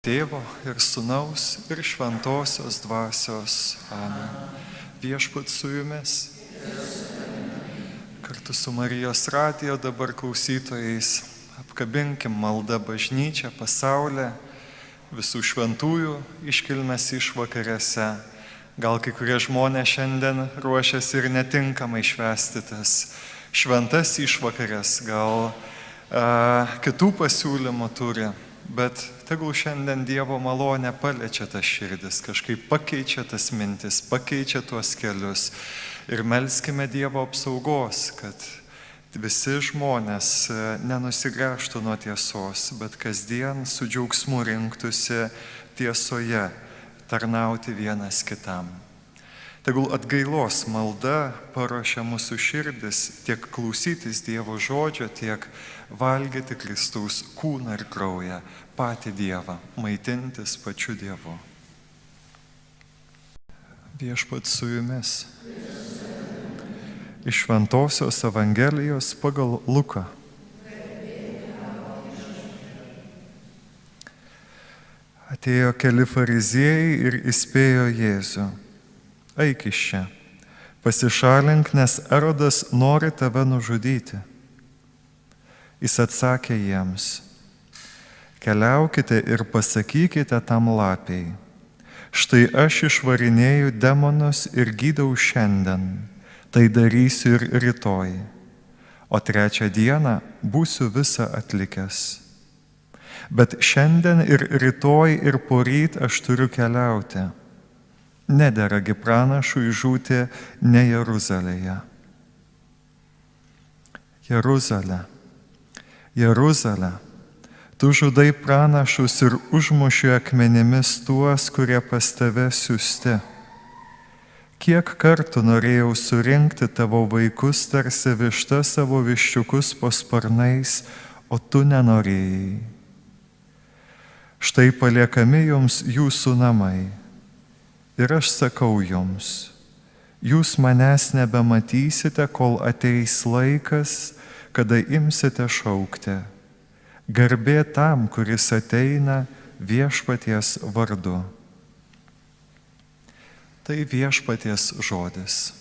Tėvo ir Sūnaus ir Šventosios Dvasios. Amen. Viešpats su jumis. Kartu su Marijos radijo dabar klausytojais apkabinkim maldą bažnyčią, pasaulį, visų šventųjų iškilmes išvakarėse. Gal kai kurie žmonės šiandien ruošiasi ir netinkamai švęsti tas šventas išvakarės, gal kitų pasiūlymų turi. Bet tegul šiandien Dievo malonė paliečia tas širdis, kažkaip pakeičia tas mintis, pakeičia tuos kelius. Ir melskime Dievo apsaugos, kad visi žmonės nenusigręžtų nuo tiesos, bet kasdien su džiaugsmu rinktųsi tiesoje tarnauti vienas kitam. Tegul atgailos malda paruošia mūsų širdis tiek klausytis Dievo žodžio, tiek valgyti Kristaus kūną ir kraują, patį Dievą, maitintis pačiu Dievu. Viešpats su jumis. Iš Šventosios Evangelijos pagal Luką. Atėjo keli fariziejai ir įspėjo Jėzų: eik iš čia, pasišalink, nes Erodas nori tave nužudyti. Jis atsakė jiems: keliaukite ir pasakykite tam lapei: štai aš išvarinėju demonus ir gydau šiandien, tai darysiu ir rytoj, o trečią dieną būsiu visą atlikęs. Bet šiandien ir rytoj ir poryt aš turiu keliauti. Nederagi pranašui žūti ne Jeruzalėje. Jeruzalė, Jeruzalė, tu žudai pranašus ir užmuši akmenimis tuos, kurie pas tave siųsti. Kiek kartų norėjau surinkti tavo vaikus tarsi višta savo viščiukus po sparnais, o tu nenorėjai. Štai paliekami jums jūsų namai. Ir aš sakau jums, jūs manęs nebematysite, kol ateis laikas, kada imsite šaukti: garbė tam, kuris ateina Viešpaties vardu. Tai Viešpaties žodis.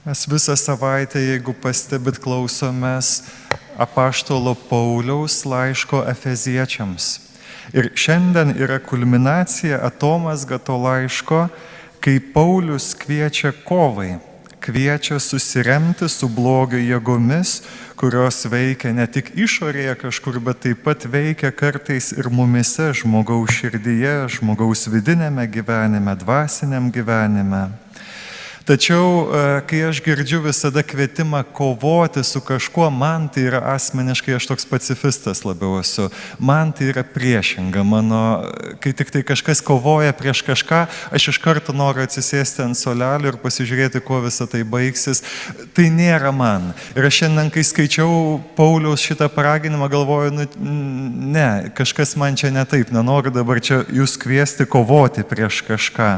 Mes visą savaitę, jeigu pastebit, klausomės apaštalo Pauliaus laiško Efeziečiams. Ir šiandien yra kulminacija, atomazga to laiško, kai Paulius kviečia kovai, kviečia susiremti su blogio jėgomis, kurios veikia ne tik išorėje kažkur, bet taip pat veikia kartais ir mumise, žmogaus širdyje, žmogaus vidinėme gyvenime, dvasiniam gyvenime. Tačiau, kai aš girdžiu visada kvietimą kovoti su kažkuo, man tai yra asmeniškai, aš toks pacifistas labiau esu, man tai yra priešinga. Kai tik tai kažkas kovoja prieš kažką, aš iš karto noriu atsisėsti ant suolelio ir pasižiūrėti, kuo visą tai baigsis. Tai nėra man. Ir aš šiandien, kai skaičiau Pauliaus šitą paraginimą, galvoju, ne, kažkas man čia ne taip, nenoriu dabar čia jūs kviesti kovoti prieš kažką.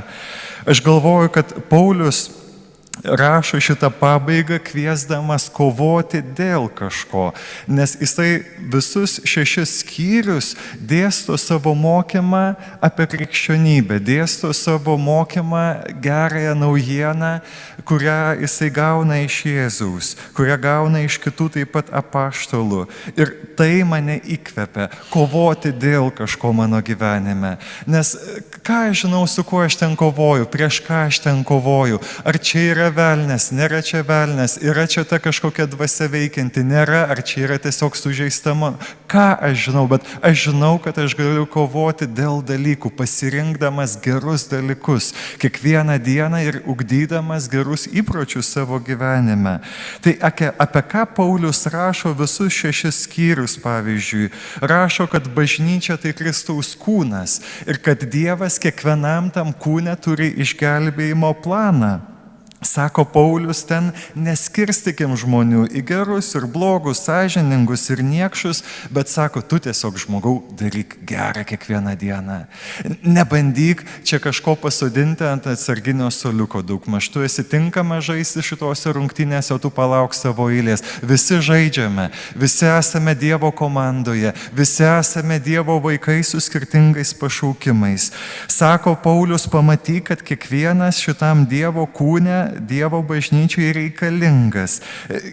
Aš galvoju, kad Paulius rašo šitą pabaigą kviesdamas kovoti dėl kažko, nes jisai visus 6 skyrius dėsto savo mokymą apie krikščionybę, dėsto savo mokymą gerąją naujieną, kurią jisai gauna iš Jėzaus, kurią gauna iš kitų taip pat apaštalų. Ir tai mane įkvepia kovoti dėl kažko mano gyvenime. Nes ką aš žinau, su kuo aš ten kovoju, prieš ką aš ten kovoju, ar čia yra velnias, nėra čia velnias, yra čia ta kažkokia dvasia veikianti, nėra, ar čia yra tiesiog sužeistama. Ką aš žinau, bet aš žinau, kad aš galiu kovoti dėl dalykų, pasirinkdamas gerus dalykus, kiekvieną dieną ir ugdydamas gerus įpročius savo gyvenime. Tai apie ką Paulius rašo visus 6 skyrius, pavyzdžiui, rašo, kad bažnyčia tai Kristaus kūnas ir kad Dievas kiekvienam tam kūne turi išgelbėjimo planą. Sako Paulius, ten neskirstykim žmonių į gerus ir blogus, sąžiningus ir niekšus, bet sako, tu tiesiog žmogau daryk gerą kiekvieną dieną. Nebandyk čia kažko pasodinti ant atsarginio suoliuko daugmaž. Tu esi tinkama žaisti šitose rungtynėse, o tu palauk savo eilės. Visi žaidžiame, visi esame Dievo komandoje, visi esame Dievo vaikai su skirtingais pašaukimais. Sako Paulius, pamatyk, kad kiekvienas šitam Dievo kūne, Dievo bažnyčiai reikalingas.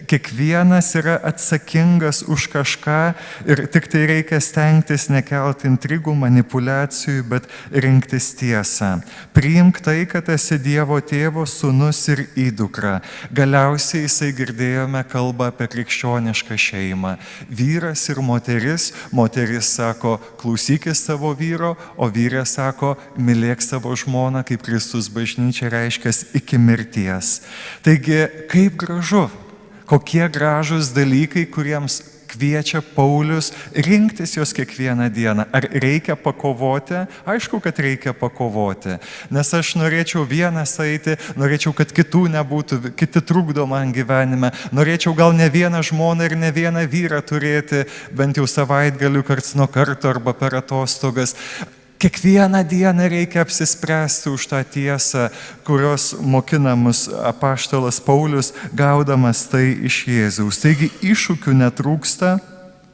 Kiekvienas yra atsakingas už kažką ir tik tai reikia stengtis nekelti intrigų, manipulacijų, bet rinktis tiesą. Priimk tai, kad esi Dievo tėvo sūnus ir įdukra. Galiausiai jisai girdėjome kalbą apie krikščionišką šeimą. Vyras ir moteris. Moteris sako, klausykis savo vyro, o vyrė sako, mylėk savo žmoną, kaip Kristus bažnyčia reiškia iki mirties. Taigi, kaip gražu, kokie gražūs dalykai, kuriems kviečia Paulius rinktis jos kiekvieną dieną. Ar reikia pakovoti? Aišku, kad reikia pakovoti. Nes aš norėčiau vienas eiti, norėčiau, kad kitų nebūtų, kiti trukdo man gyvenime. Norėčiau gal ne vieną žmoną ir ne vieną vyrą turėti, bent jau savaitgalių karts nuo karto arba per atostogas. Kiekvieną dieną reikia apsispręsti už tą tiesą, kurios mokina mus apaštalas Paulius, gaudamas tai iš Jėzaus. Taigi iššūkių netrūksta.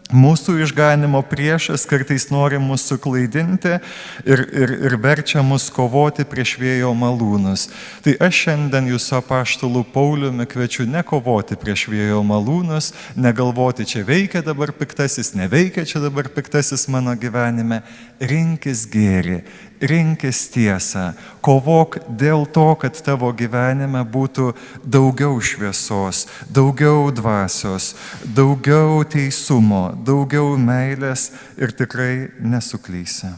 Mūsų išganimo priešas kartais nori mus suklaidinti ir verčia mus kovoti prieš vėjo malūnus. Tai aš šiandien jūsų apaštalų Pauliumi kviečiu nekovoti prieš vėjo malūnus, negalvoti, čia veikia dabar piktasis, neveikia čia dabar piktasis mano gyvenime. Rinkis gėrį, rinkis tiesą, kovok dėl to, kad tavo gyvenime būtų daugiau šviesos, daugiau dvasios, daugiau teisumo, daugiau meilės ir tikrai nesuklysi.